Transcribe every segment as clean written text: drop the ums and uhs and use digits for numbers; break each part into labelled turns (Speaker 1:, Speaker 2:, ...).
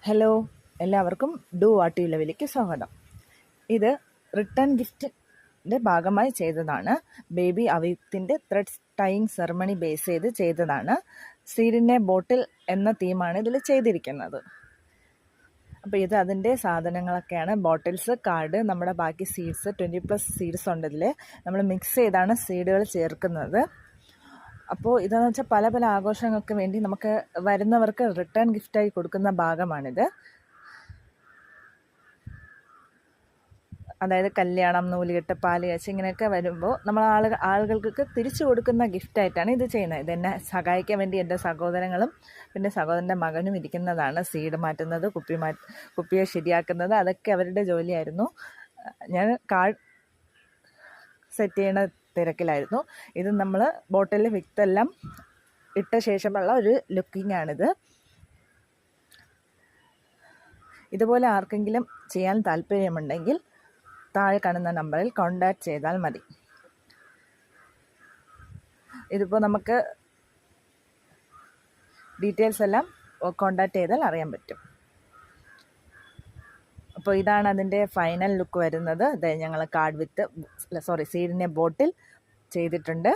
Speaker 1: Hello, എല്ലാവർക്കും do what you ലെവലിലേക്ക് സ്വാഗതം. ഇത് റിട്ടേൺ ഗിഫ്റ്റിൻ്റെ ഭാഗമായി ചെയ്തതാണ്. ബേബി അവീത്തിൻ്റെ ത്രെഡ് ടൈയിങ് സെറമണി ബേസ് ചെയ്ത് ചെയ്തതാണ്. സീഡിനെ ബോട്ടിൽ എന്ന തീമാണ് ഇതിൽ ചെയ്തിരിക്കുന്നത്. അപ്പോൾ ഇത് അതിൻ്റെ സാധനങ്ങളൊക്കെയാണ്. ബോട്ടിൽസ്, കാർഡ്, നമ്മുടെ ബാക്കി സീഡ്സ്, 20+ സീഡ്സ് ഉണ്ട് ഇതിൽ. നമ്മൾ മിക്സ് ചെയ്താണ് സീഡുകൾ ചേർക്കുന്നത്. അപ്പോൾ ഇതെന്ന് വെച്ചാൽ പല പല ആഘോഷങ്ങൾക്ക് വേണ്ടി നമുക്ക് വരുന്നവർക്ക് റിട്ടേൺ ഗിഫ്റ്റായി കൊടുക്കുന്ന ഭാഗമാണിത്. അതായത് കല്യാണം, നൂലുകെട്ട്, പാലുകാഴ്ച ഇങ്ങനെയൊക്കെ വരുമ്പോൾ നമ്മൾ ആളുകൾക്ക് തിരിച്ചു കൊടുക്കുന്ന ഗിഫ്റ്റായിട്ടാണ് ഇത് ചെയ്യുന്നത്. ഇതെന്നെ സഹായിക്കാൻ വേണ്ടി എൻ്റെ സഹോദരങ്ങളും പിന്നെ സഹോദരൻ്റെ മകനും ഇരിക്കുന്നതാണ്. സീഡ് മാറ്റുന്നത്, കുപ്പിയെ ശരിയാക്കുന്നത്, അതൊക്കെ അവരുടെ ജോലിയായിരുന്നു. ഞാൻ കാർഡ് സെറ്റ് ചെയ്യണ തിരക്കിലായിരുന്നു. ഇത് നമ്മൾ ബോട്ടിലിൽ വിത്തെല്ലാം ഇട്ട ശേഷമുള്ള ഒരു ലുക്കിംഗ് ആണിത്. ഇതുപോലെ ആർക്കെങ്കിലും ചെയ്യാൻ താല്പര്യമുണ്ടെങ്കിൽ താഴെ കാണുന്ന നമ്പറിൽ കോൺടാക്റ്റ് ചെയ്താൽ മതി. ഇതിപ്പോൾ നമുക്ക് ഡീറ്റെയിൽസ് എല്ലാം കോൺടാക്റ്റ് ചെയ്താൽ അറിയാൻ പറ്റും. അപ്പോൾ ഇതാണ് അതിൻ്റെ ഫൈനൽ ലുക്ക് വരുന്നത്. അതായത് ഞങ്ങൾ കാർഡ് വിത്ത് സീഡിനെ ബോട്ടിൽ ചെയ്തിട്ടുണ്ട്.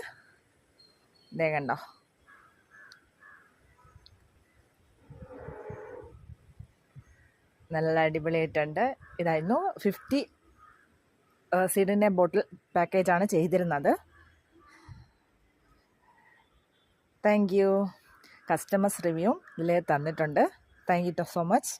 Speaker 1: ഇതേ കണ്ടോ, നല്ല അടിപൊളിയായിട്ടുണ്ട്. ഇതായിരുന്നു 50 സീഡിനെ ബോട്ടിൽ പാക്കേജാണ് ചെയ്തിരുന്നത്. Thank you. കസ്റ്റമേഴ്സ് റിവ്യൂ ഇതിൽ തന്നിട്ടുണ്ട്. Thank you so much.